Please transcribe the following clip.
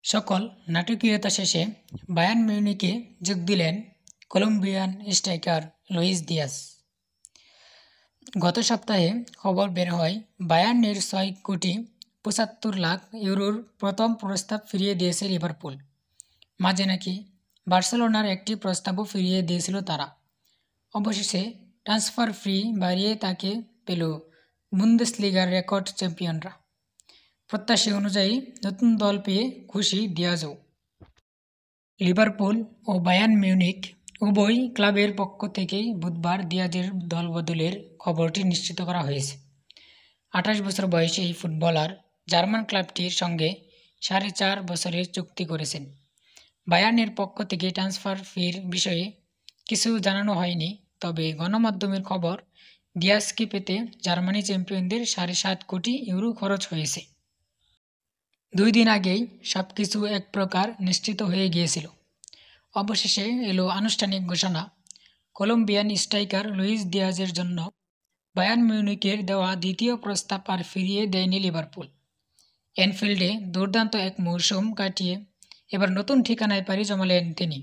সকল নাটকীয়তা শেষে বায়ার্ন মিউনিখে যোগ দিলেন কলম্বিয়ান স্ট্রাইকার লুইস দিয়াজ। গত সপ্তাহে খবর বের হয় বায়ার্নের 6,75,00,000 প্রথম প্রস্তাব ফিরিয়ে দিয়েছে লিভারপুল। মাঝে নাকি বার্সেলোনার একটি প্রস্তাবও ফিরিয়ে দিয়েছিল তারা। অবশেষে ট্রান্সফার ফি বাড়িয়ে তাকে পেল বুন্দেসলিগার রেকর্ড চ্যাম্পিয়নরা। প্রত্যাশা অনুযায়ী নতুন দল পেয়ে খুশি দিয়াজও। লিভারপুল ও বায়ার্ন মিউনিখ উভয় ক্লাবের পক্ষ থেকেই বুধবার দিয়াজের দলবদলের খবরটি নিশ্চিত করা হয়েছে। 28 বছর বয়সী এই ফুটবলার জার্মান ক্লাবটির সঙ্গে 4.5 বছরের চুক্তি করেছেন। বায়ার্নের পক্ষ থেকে ট্রান্সফার ফির বিষয়ে কিছু জানানো হয়নি, তবে গণমাধ্যমের খবর দিয়াজকে পেতে জার্মানি চ্যাম্পিয়নদের 7.5 কোটি ইউরো খরচ হয়েছে। 2 দিন আগেই সবকিছু এক প্রকার নিশ্চিত হয়ে গিয়েছিল। অবশেষে এলো আনুষ্ঠানিক ঘোষণা। কলম্বিয়ান স্ট্রাইকার লুইস দিয়াজের জন্য বায়ার্ন মিউনিখের দেওয়া দ্বিতীয় প্রস্তাব আর ফিরিয়ে দেয়নি লিভারপুল। অ্যানফিল্ডে দুর্দান্ত এক মৌসুম কাটিয়ে এবার নতুন ঠিকানায় পাড়ি জমালেন তিনি।